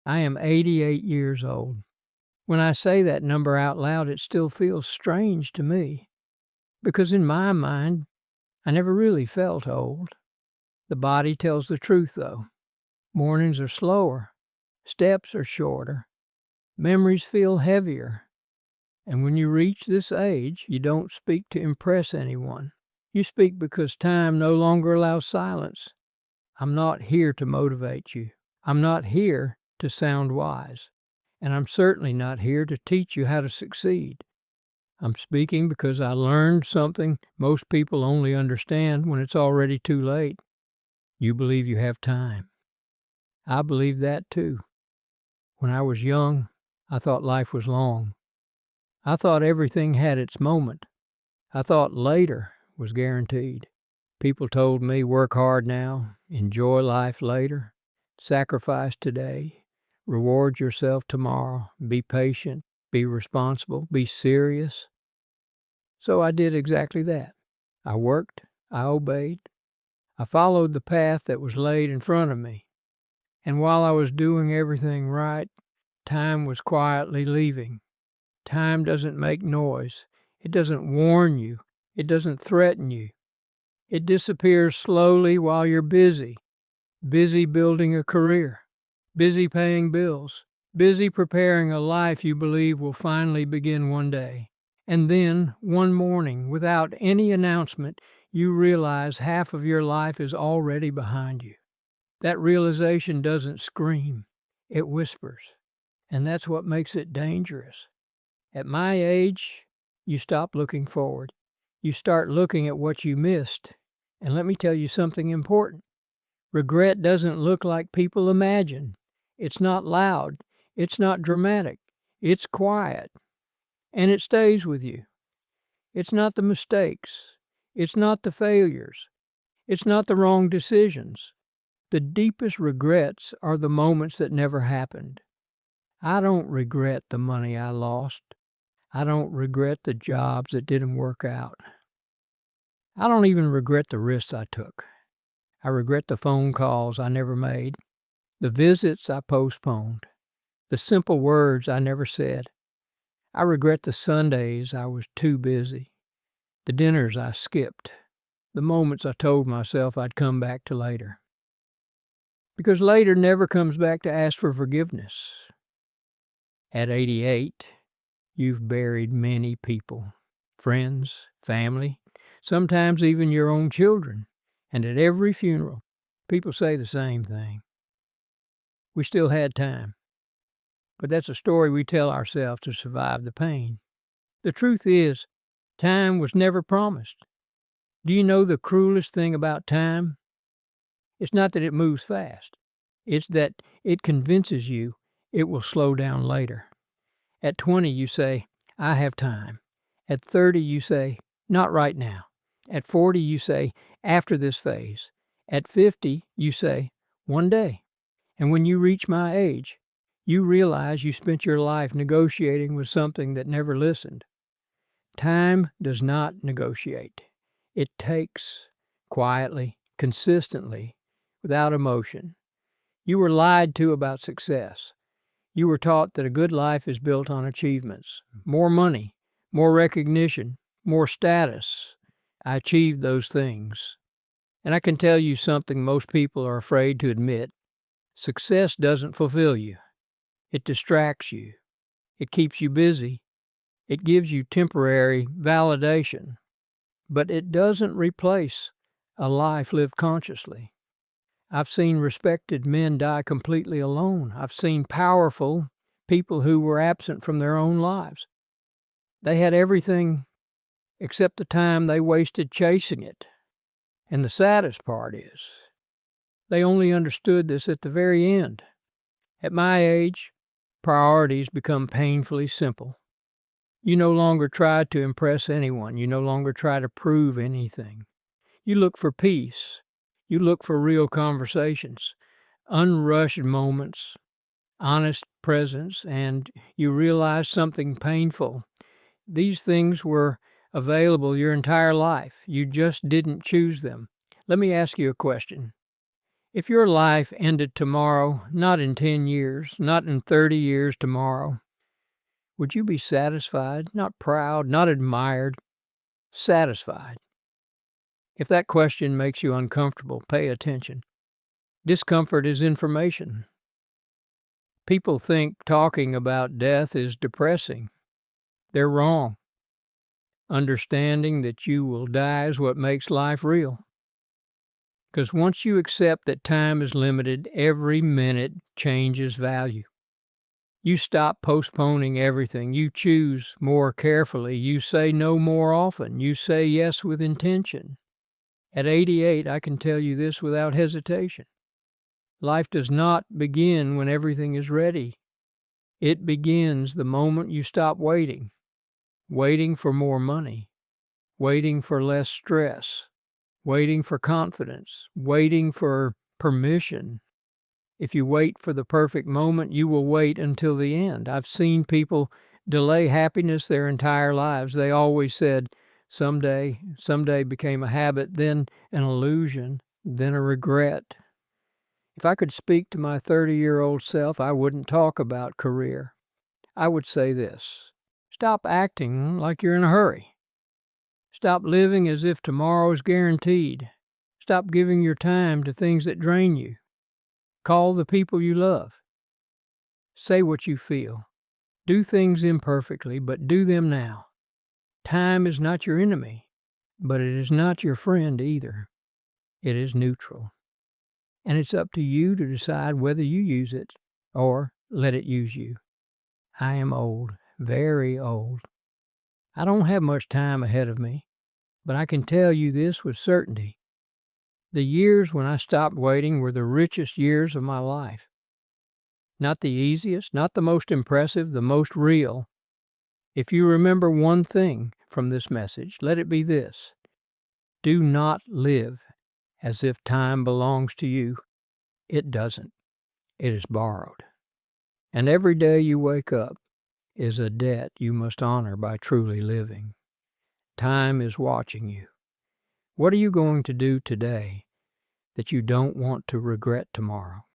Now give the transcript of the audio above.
I am 88 years old. When I say that number out loud, it still feels strange to me, because in my mind, I never really felt old. The body tells the truth, though. Mornings are slower, steps are shorter, memories feel heavier. And when you reach this age, you don't speak to impress anyone. You speak because time no longer allows silence. I'm not here to motivate you. I'm not here to sound wise. And I'm certainly not here to teach you how to succeed. I'm speaking because I learned something most people only understand when it's already too late. You believe you have time. I believe that too. When I was young, I thought life was long. I thought everything had its moment. I thought later was guaranteed. People told me, work hard now, enjoy life later, sacrifice today, reward yourself tomorrow, be patient, be responsible, be serious. So I did exactly that. I worked, I obeyed, I followed the path that was laid in front of me. And while I was doing everything right, time was quietly leaving. Time doesn't make noise. It doesn't warn you. It doesn't threaten you. It disappears slowly while you're busy building a career, busy paying bills, busy preparing a life you believe will finally begin one day. And then, one morning, without any announcement, you realize half of your life is already behind you. That realization doesn't scream, it whispers. And that's what makes it dangerous. At my age, you stop looking forward. You start looking at what you missed. And let me tell you something important. Regret doesn't look like people imagine. It's not loud. It's not dramatic. It's quiet. And it stays with you. It's not the mistakes. It's not the failures. It's not the wrong decisions. The deepest regrets are the moments that never happened. I don't regret the money I lost. I don't regret the jobs that didn't work out. I don't even regret the risks I took. I regret the phone calls I never made, the visits I postponed, the simple words I never said. I regret the Sundays I was too busy, the dinners I skipped, the moments I told myself I'd come back to later. Because later never comes back to ask for forgiveness. At 88, you've buried many people, friends, family, sometimes even your own children. And at every funeral, people say the same thing. We still had time. But that's a story we tell ourselves to survive the pain. The truth is, time was never promised. Do you know the cruelest thing about time? It's not that it moves fast. It's that it convinces you it will slow down later. At 20, you say, I have time. At 30, you say, not right now. At 40, you say, after this phase. At 50, you say, one day. And when you reach my age, you realize you spent your life negotiating with something that never listened. Time does not negotiate. It takes, quietly, consistently, without emotion. You were lied to about success. You were taught that a good life is built on achievements. More money, more recognition, more status. I achieved those things. And I can tell you something most people are afraid to admit. Success doesn't fulfill you. It distracts you. It keeps you busy. It gives you temporary validation. But it doesn't replace a life lived consciously. I've seen respected men die completely alone. I've seen powerful people who were absent from their own lives. They had everything except the time they wasted chasing it. And the saddest part is, they only understood this at the very end. At my age, priorities become painfully simple. You no longer try to impress anyone. You no longer try to prove anything. You look for peace. You look for real conversations, unrushed moments, honest presence, and you realize something painful. These things were available your entire life. You just didn't choose them. Let me ask you a question. If your life ended tomorrow, not in 10 years, not in 30 years tomorrow, would you be satisfied, not proud, not admired, satisfied? If that question makes you uncomfortable, pay attention. Discomfort is information. People think talking about death is depressing. They're wrong. Understanding that you will die is what makes life real. Because once you accept that time is limited, every minute changes value. You stop postponing everything. You choose more carefully. You say no more often. You say yes with intention. At 88, I can tell you this without hesitation. Life does not begin when everything is ready. It begins the moment you stop waiting for more money, waiting for less stress, waiting for confidence, waiting for permission. If you wait for the perfect moment, you will wait until the end. I've seen people delay happiness their entire lives. They always said, someday became a habit, then an illusion, then a regret. If I could speak to my 30-year-old self, I wouldn't talk about career. I would say this: stop acting like you're in a hurry. Stop living as if tomorrow is guaranteed. Stop giving your time to things that drain you. Call the people you love. Say what you feel. Do things imperfectly, but do them now. Time is not your enemy, but it is not your friend either. It is neutral. And it's up to you to decide whether you use it or let it use you. I am old, very old. I don't have much time ahead of me, but I can tell you this with certainty. The years when I stopped waiting were the richest years of my life. Not the easiest, not the most impressive, the most real. If you remember one thing from this message, let it be this: do not live as if time belongs to you. It doesn't. It is borrowed. And every day you wake up is a debt you must honor by truly living. Time is watching you. What are you going to do today that you don't want to regret tomorrow?